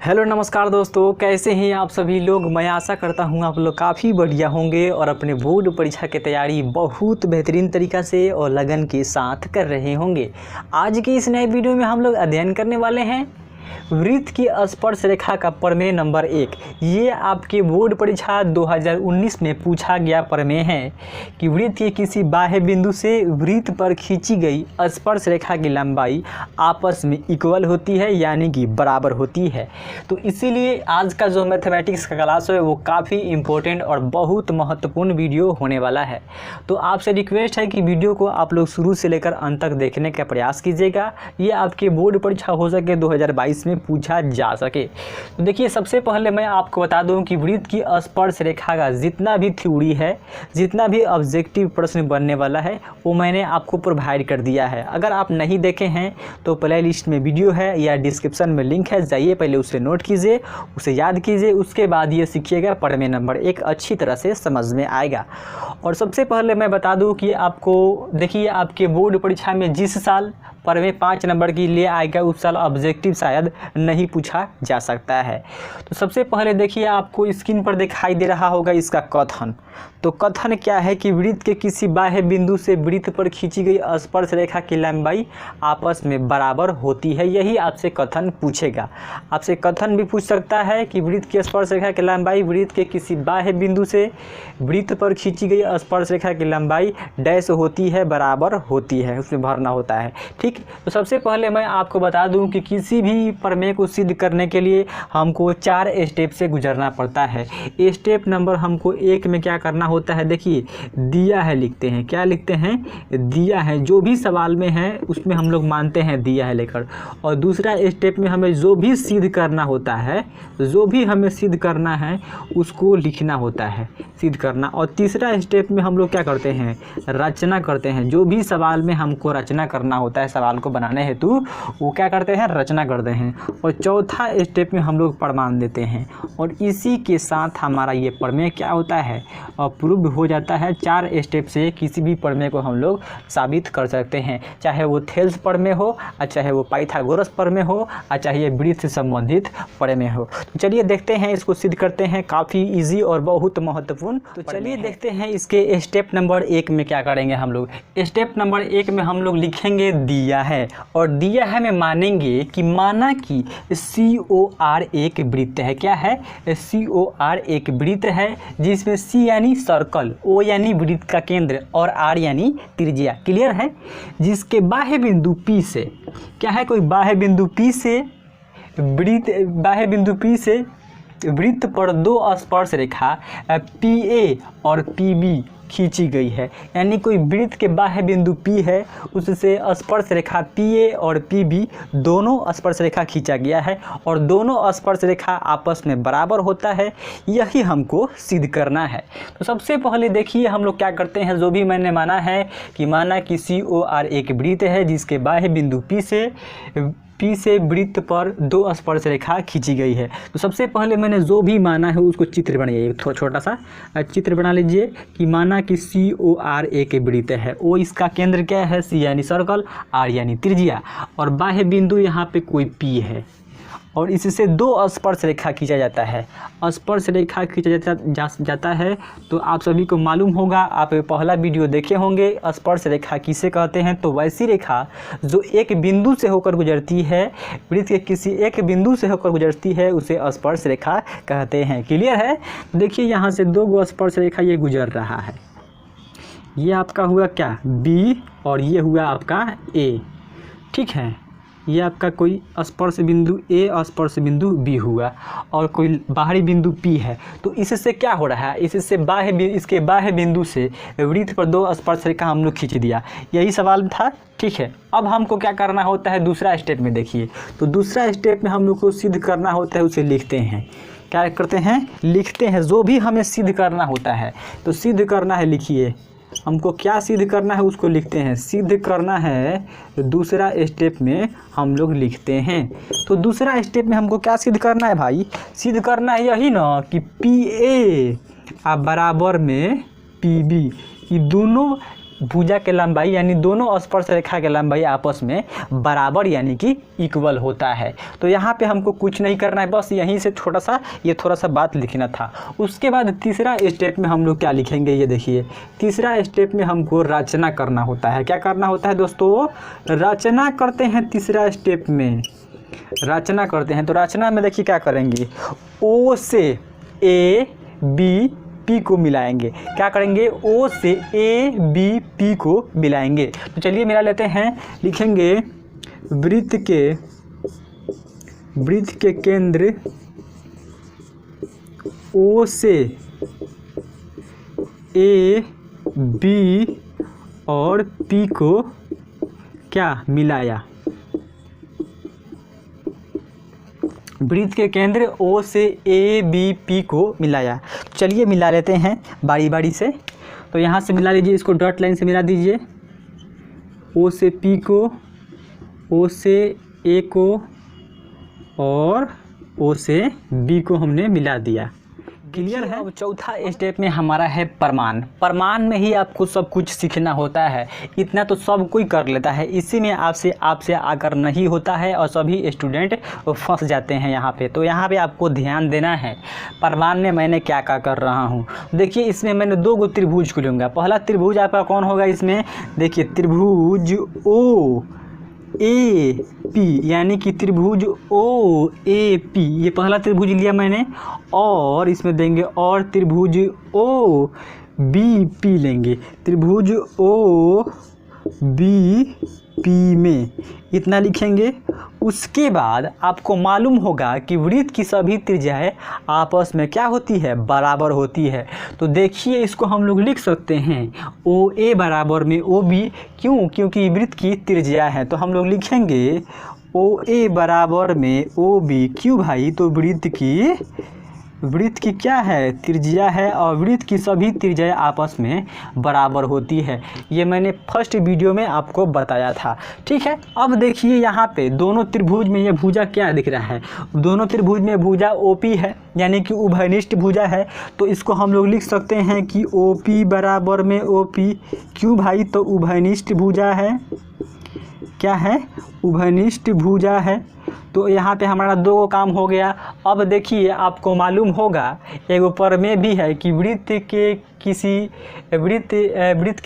Hello नमस्कार दोस्तों, कैसे हैं आप सभी लोग। मैं आशा करता हूं आप लोग काफ़ी बढ़िया होंगे और अपने बोर्ड परीक्षा की तैयारी बहुत बेहतरीन तरीक़ा से और लगन के साथ कर रहे होंगे। आज की इस नए वीडियो में हम लोग अध्ययन करने वाले हैं वृत्त की स्पर्श रेखा का प्रमेय नंबर 1। ये आपके बोर्ड परीक्षा 2019 में पूछा गया प्रमेय है कि वृत्त के किसी बाह्य बिंदु से वृत्त पर खींची गई स्पर्श रेखा की लंबाई आपस में इक्वल होती है, यानी कि बराबर होती है। तो इसीलिए आज का जो मैथमेटिक्स का क्लास है वो काफ़ी इम्पोर्टेंट और बहुत महत्वपूर्ण वीडियो होने वाला है। तो आपसे रिक्वेस्ट है कि वीडियो को आप लोग शुरू से लेकर अंत तक देखने का प्रयास कीजिएगा। ये आपके बोर्ड परीक्षा हो सके 2022 में पूछा जा सके। तो देखिए, सबसे पहले मैं आपको बता दूं कि वृत्त की स्पर्श रेखा का जितना भी थ्योरी है, जितना भी ऑब्जेक्टिव प्रश्न बनने वाला है, वो मैंने आपको प्रोवाइड कर दिया है। अगर आप नहीं देखे हैं तो प्ले लिस्ट में वीडियो है या डिस्क्रिप्शन में लिंक है, जाइए पहले उसे नोट कीजिए, उसे याद कीजिए, उसके बाद ये सीखिएगा। प्रमेय नंबर 1 अच्छी तरह से समझ में आएगा। और सबसे पहले मैं बता दूं कि आपको देखिए, आपके बोर्ड परीक्षा में जिस साल प्रमेय 5 नंबर की ले आएगा उस साल ऑब्जेक्टिव शायद नहीं पूछा जा सकता है। तो सबसे पहले देखिए, आपको स्क्रीन पर दिखाई दे रहा होगा इसका कथन। तो कथन क्या है कि वृत्त के किसी बाह्य बिंदु से वृत्त पर खींची गई स्पर्श रेखा की लंबाई आपस में बराबर होती है। यही आपसे कथन पूछेगा। आपसे कथन भी पूछ सकता है कि वृत्त की स्पर्श रेखा की लंबाई वृत्त के किसी बाह्य बिंदु से वृत्त पर खींची गई स्पर्श रेखा की लंबाई डैश होती है, बराबर होती है, उसमें भरना होता है। ठीक, तो सबसे पहले मैं आपको बता दूं कि किसी भी प्रमेय को सिद्ध करने के लिए हमको 4 स्टेप से गुजरना पड़ता है। स्टेप नंबर हमको 1 में क्या करना होता है, देखिए दिया है लिखते हैं। क्या लिखते हैं? दिया है। जो भी सवाल में है उसमें हम लोग मानते हैं दिया है लेकर। और दूसरा स्टेप में हमें जो भी सिद्ध करना होता है, जो भी हमें सिद्ध करना है उसको लिखना होता है, सिद्ध करना। और तीसरा स्टेप में हम लोग क्या करते हैं? रचना करते हैं। जो भी सवाल में हमको रचना करना होता है सवाल को बनाने हेतु, वो क्या करते हैं? रचना करते हैं। और चौथा स्टेप में हम लोग प्रमाण देते हैं। और इसी के साथ हमारा ये प्रमेय क्या होता है? प्रूव हो जाता है। 4 स्टेप से किसी भी प्रमेय को हम लोग साबित कर सकते हैं, चाहे वो थेल्स प्रमेय हो, और चाहे वो पाइथागोरस प्रमेय हो, और चाहे वृत्त से संबंधित प्रमेय हो। तो चलिए देखते हैं, इसको सिद्ध करते हैं। काफ़ी इजी और बहुत महत्वपूर्ण। तो चलिए देखते हैं इसके स्टेप नंबर 1 में क्या करेंगे हम लोग। स्टेप नंबर 1 में हम लोग लिखेंगे दिया है। और दिया है में मानेंगे कि माना कि COR एक वृत्त है। क्या है? COR एक वृत्त है जिसमें C यानी सर्कल, O यानी वृत्त का केंद्र और R यानी त्रिज्या। क्लियर है? जिसके बाह्य बिंदु P से क्या है, कोई बाह्य बिंदु P से वृत्त पर 2 स्पर्श रेखा PA और PB खींची गई है। यानी कोई वृत्त के बाह्य बिंदु P है, उससे स्पर्श रेखा PA और PB दोनों स्पर्श रेखा खींचा गया है और दोनों स्पर्श रेखा आपस में बराबर होता है। यही हमको सिद्ध करना है। तो सबसे पहले देखिए हम लोग क्या करते हैं। जो भी मैंने माना है कि माना कि COR एक वृत्त है जिसके बाह्य बिंदु P से वृत्त पर 2 स्पर्श रेखा खींची गई है। तो सबसे पहले मैंने जो भी माना है उसको चित्र बनाइए, थोड़ा छोटा सा चित्र बना लीजिए कि माना कि COR एक वृत्त है। O इसका केंद्र क्या है? C यानी सर्कल, R यानी त्रिज्या, और बाह्य बिंदु यहाँ पे कोई P है और इससे 2 स्पर्श रेखा खींचा जाता है। स्पर्श रेखा खींचा जाता है तो आप सभी को मालूम होगा, आप पहला वीडियो देखे होंगे स्पर्श रेखा किसे कहते हैं। तो वैसी रेखा जो एक बिंदु से होकर गुजरती है, वृत्त के किसी एक बिंदु से होकर गुजरती है, उसे स्पर्श रेखा कहते हैं। क्लियर है? देखिए यहाँ से 2 स्पर्श रेखा ये गुजर रहा है। ये आपका हुआ क्या? B और ये हुआ आपका A। ठीक है, ये आपका कोई स्पर्श बिंदु A और स्पर्श बिंदु B हुआ और कोई बाहरी बिंदु P है। तो इससे क्या हो रहा है? इससे इसके बाह्य बिंदु से वृत्त पर 2 स्पर्श रेखा हम लोग खींच दिया। यही सवाल था। ठीक है, अब हमको क्या करना होता है दूसरा स्टेप में। देखिए, तो दूसरा स्टेप में हम लोग को सिद्ध करना होता है, उसे लिखते हैं। क्या करते हैं? लिखते हैं। जो भी हमें सिद्ध करना होता है तो सिद्ध करना है, लिखिए। हमको क्या सिद्ध करना है उसको लिखते हैं। सिद्ध करना है तो दूसरा स्टेप में हम लोग लिखते हैं। तो दूसरा स्टेप में हमको क्या सिद्ध करना है भाई? सिद्ध करना है यही ना कि PA बराबर में PB, ये दोनों भुजा के लंबाई यानी दोनों स्पर्श रेखा के लंबाई आपस में बराबर यानी कि इक्वल होता है। तो यहाँ पे हमको कुछ नहीं करना है, बस यहीं से थोड़ा सा बात लिखना था। उसके बाद तीसरा स्टेप में हम लोग क्या लिखेंगे, ये देखिए तीसरा स्टेप में हमको रचना करना होता है। क्या करना होता है दोस्तों, रचना करते हैं। तीसरा स्टेप में रचना करते हैं। तो रचना में देखिए क्या करेंगे, ओ से ए बी पी को मिलाएंगे। क्या करेंगे, ओ से ए बी पी को मिलाएंगे। तो चलिए मिला लेते हैं, लिखेंगे वृत्त के केंद्र ओ से ए बी और पी को क्या मिलाया। वृत्त के केंद्र ओ से ए बी पी को मिलाया। चलिए मिला लेते हैं बारी बारी से। तो यहाँ से मिला लीजिए, इसको डॉट लाइन से मिला दीजिए। ओ से पी को, ओ से ए को और ओ से बी को हमने मिला दिया। क्लियर है। अब चौथा स्टेप में हमारा है प्रमाण। प्रमाण में ही आपको सब कुछ सीखना होता है, इतना तो सब कोई कर लेता है, इसी में आपसे आकर नहीं होता है और सभी स्टूडेंट फंस जाते हैं यहाँ पे। तो यहाँ पे आपको ध्यान देना है प्रमाण में मैं क्या कर रहा हूँ। देखिए इसमें मैंने 2 गो त्रिभुज को लूँगा। पहला त्रिभुज आपका कौन होगा इसमें, देखिए त्रिभुज ओ ए पी, यानी कि त्रिभुज ओ ए पी, ये पहला त्रिभुज लिया मैंने। और इसमें देंगे और त्रिभुज ओ बी पी लेंगे। त्रिभुज ओ बी पी में इतना लिखेंगे। उसके बाद आपको मालूम होगा कि वृत्त की सभी त्रिज्याएं आपस में क्या होती है, बराबर होती है। तो देखिए इसको हम लोग लिख सकते हैं ओ ए बराबर में ओ बी। क्यों, क्योंकि वृत्त की त्रिज्या है। तो हम लोग लिखेंगे ओ ए बराबर में ओ बी। क्यों भाई, तो वृत्त की क्या है, त्रिज्या है और वृत्त की सभी त्रिज्याएं आपस में बराबर होती है। ये मैंने फर्स्ट वीडियो में आपको बताया था। ठीक है, अब देखिए यहाँ पे दोनों त्रिभुज में ये भुजा क्या दिख रहा है, दोनों त्रिभुज में भुजा ओपी है, यानी कि उभयनिष्ठ भुजा है। तो इसको हम लोग लिख सकते हैं कि ओपी बराबर में ओपी। क्यों भाई, तो उभयनिष्ठ भुजा है। क्या है, उभयनिष्ठ भुजा है। तो यहाँ पे हमारा 2 काम हो गया। अब देखिए आपको मालूम होगा एगो प्रमेय भी है कि वृत्त के किसी वृत्त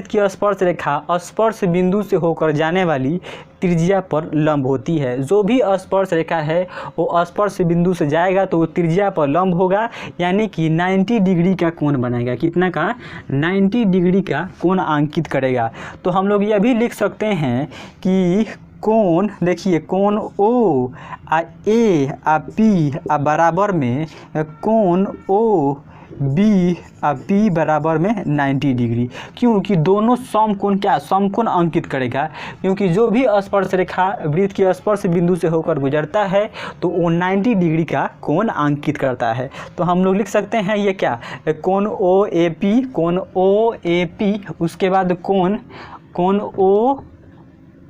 की स्पर्श रेखा स्पर्श बिंदु से होकर जाने वाली त्रिज्या पर लंब होती है। जो भी स्पर्श रेखा है वो स्पर्श बिंदु से जाएगा तो वो त्रिज्या पर लंब होगा, यानी कि 90 डिग्री का कोण बनाएगा। कितना का, 90 डिग्री का कोण अंकित करेगा। तो हम लोग यह भी लिख सकते हैं कि कोण, देखिए कोण ओ आ ए आ पी आ बराबर में कोण ओ बी आ पी बराबर में 90 डिग्री। क्योंकि दोनों समकोण क्या, समकोण अंकित करेगा। क्योंकि जो भी स्पर्श रेखा वृत्त की स्पर्श बिंदु से होकर गुजरता है तो वो 90 डिग्री का कोण अंकित करता है। तो हम लोग लिख सकते हैं ये क्या, कोण ओ ए पी, कोण ओ ए पी, उसके बाद कोण ओ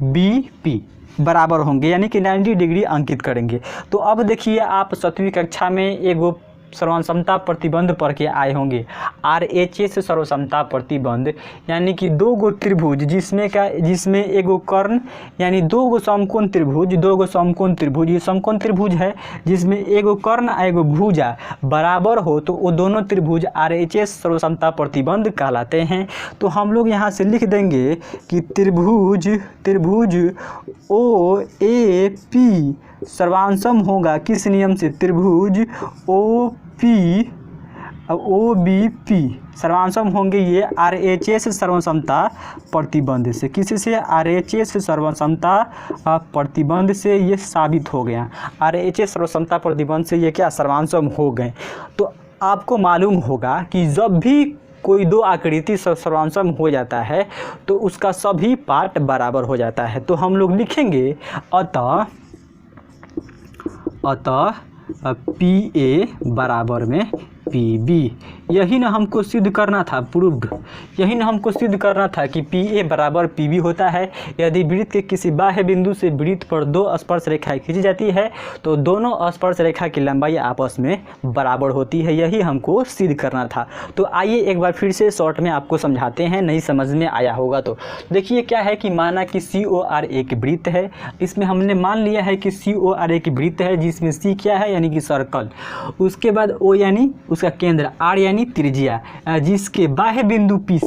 बी पी बराबर होंगे, यानी कि 90 डिग्री अंकित करेंगे। तो अब देखिए आप 7वीं कक्षा में एगो सर्वसमता प्रतिबंध पढ़ के आए होंगे, RHS सर्वसमता प्रतिबंध, यानी कि 2 गो त्रिभुज जिसमें एगो कर्ण यानी 2 गो समकोण त्रिभुज, 2 गो समकोण त्रिभुज, ये समकोण त्रिभुज है जिसमें एगो कर्ण आ एगो भुजा बराबर हो तो वो दोनों त्रिभुज RHS सर्वसमता प्रतिबंध कहलाते हैं। तो हम लोग यहाँ से लिख देंगे कि त्रिभुज ओ ए पी सर्वांशम होगा किस नियम से, त्रिभुज ओ बी पी सर्वांशम होंगे ये RHS सर्वसमता प्रतिबंध से। किसी से, RHS सर्वसमता प्रतिबंध से ये साबित हो गया। RHS सर्वसमता प्रतिबंध से ये क्या, सर्वांशम हो गए। तो आपको मालूम होगा कि जब भी कोई 2 आकृति सर्वांशम हो जाता है तो उसका सभी पार्ट बराबर हो जाता है। तो हम लोग लिखेंगे अतः PA बराबर में PB, यही ना हमको सिद्ध करना था, प्रूव्ड, यही ना हमको सिद्ध करना था कि PA बराबर PB होता है। यदि वृत्त के किसी बाह्य बिंदु से वृत्त पर दो स्पर्श रेखाएं खींची जाती है तो दोनों स्पर्श रेखा की लंबाई आपस में बराबर होती है, यही हमको सिद्ध करना था। तो आइए एक बार फिर से शॉर्ट में आपको समझाते हैं, नहीं समझ में आया होगा तो। देखिए क्या है कि माना कि COR एक वृत्त है, इसमें हमने मान लिया है कि COR एक वृत्त है जिसमें C क्या है यानी कि सर्कल, उसके बाद O यानी उसका केंद्र, R यानी त्रिज्या, जिसके बाह्य बिंदु P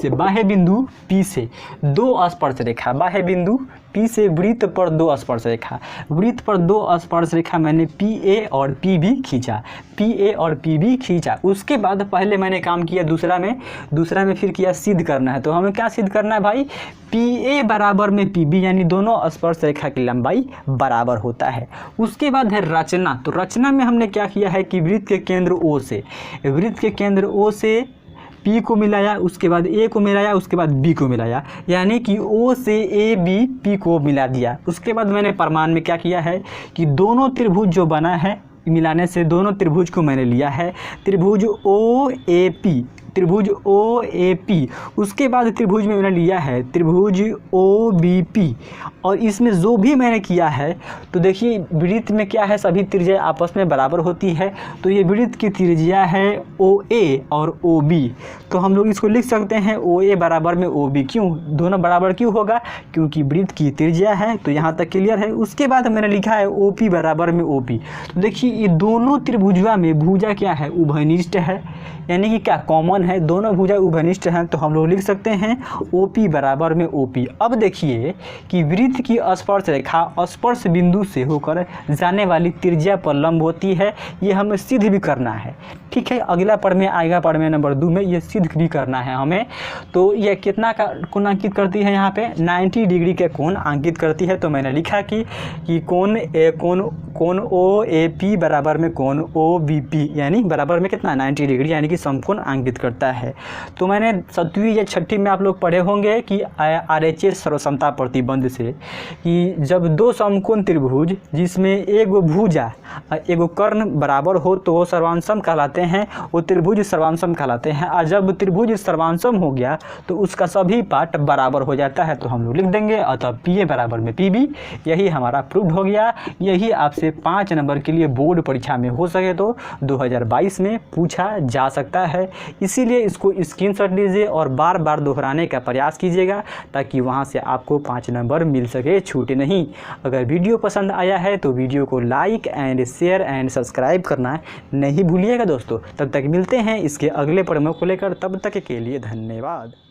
से दो स्पर्श रेखा, बाह्य बिंदु P से वृत्त पर दो स्पर्श रेखा, वृत्त पर दो स्पर्श रेखा मैंने PA और PB खींचा, PA और PB खींचा। उसके बाद पहले मैंने काम किया दूसरा में फिर किया सिद्ध करना है। तो हमें क्या सिद्ध करना है भाई, PA बराबर में PB यानी दोनों स्पर्श रेखा की लंबाई बराबर होता है। उसके बाद है रचना। तो रचना में हमने क्या किया है कि वृत्त के केंद्र O से P को मिलाया, उसके बाद A को मिलाया, उसके बाद B को मिलाया, यानी कि O से AB P को मिला दिया। उसके बाद मैंने प्रमाण में क्या किया है कि दोनों त्रिभुज जो बना है, मिलाने से दोनों त्रिभुज को मैंने लिया है, त्रिभुज OAP, उसके बाद त्रिभुज में मैंने लिया है त्रिभुज OBP। और इसमें जो भी मैंने किया है, तो देखिए वृत्त में क्या है, सभी त्रिज्या आपस में बराबर होती है। तो ये वृत्त की त्रिज्या है OA और OB, तो हम लोग इसको लिख सकते हैं OA बराबर में OB। क्यों दोनों बराबर क्यों होगा, क्योंकि वृत्त की त्रिज्या है। तो यहाँ तक क्लियर है। उसके बाद मैंने लिखा है OP बराबर में OP। तो देखिए ये दोनों त्रिभुजा में भुजा क्या है, उभयनिष्ठ है, यानी कि क्या कॉमन है, दोनों भुजा उभयनिष्ठ हैं। तो हम लोग लिख सकते हैं OP बराबर में OP। अब देखिए कि वृत्त की स्पर्श रेखा स्पर्श बिंदु से होकर जाने वाली त्रिज्या पर लंब होती है, ये हमें सिद्ध भी करना है। ठीक है, अगला पढ़ में आएगा, पढ़ में नंबर 2 में ये सिद्ध भी करना है हमें। तो ये कितना का कोण अंकित करती है, यहाँ पे 90 डिग्री के कोण अंकित करती है। तो मैंने लिखा कि कोण OAP बराबर में कोण OBP, यानी बराबर में कितना 90 डिग्री, यानी कि समकोण अंकित करता है। तो मैंने 7वीं या 6ठी में आप लोग पढ़े होंगे कि RHS सर्वसमता प्रतिबंध से कि जब दो समकोण त्रिभुज जिसमें एगो भुजा एगो कर्ण बराबर हो तो वो सर्वांशम कहलाते हैं, वो त्रिभुज सर्वांशम कहलाते हैं। और जब त्रिभुज सर्वांशम हो गया तो उसका सभी पार्ट बराबर हो जाता है। तो हम लोग लिख देंगे अतः PA बराबर में PB, यही हमारा प्रूव्ड हो गया। यही आपसे 5 नंबर के लिए बोर्ड परीक्षा में हो सके तो 2022 में पूछा जा सकता है। इसीलिए इसको स्क्रीनशॉट लीजिए और बार बार दोहराने का प्रयास कीजिएगा ताकि वहां से आपको 5 नंबर मिल सके, छूटे नहीं। अगर वीडियो पसंद आया है तो वीडियो को like and share and subscribe करना नहीं भूलिएगा दोस्तों। तब तक मिलते हैं इसके अगले प्रमो को लेकर, तब तक के लिए धन्यवाद।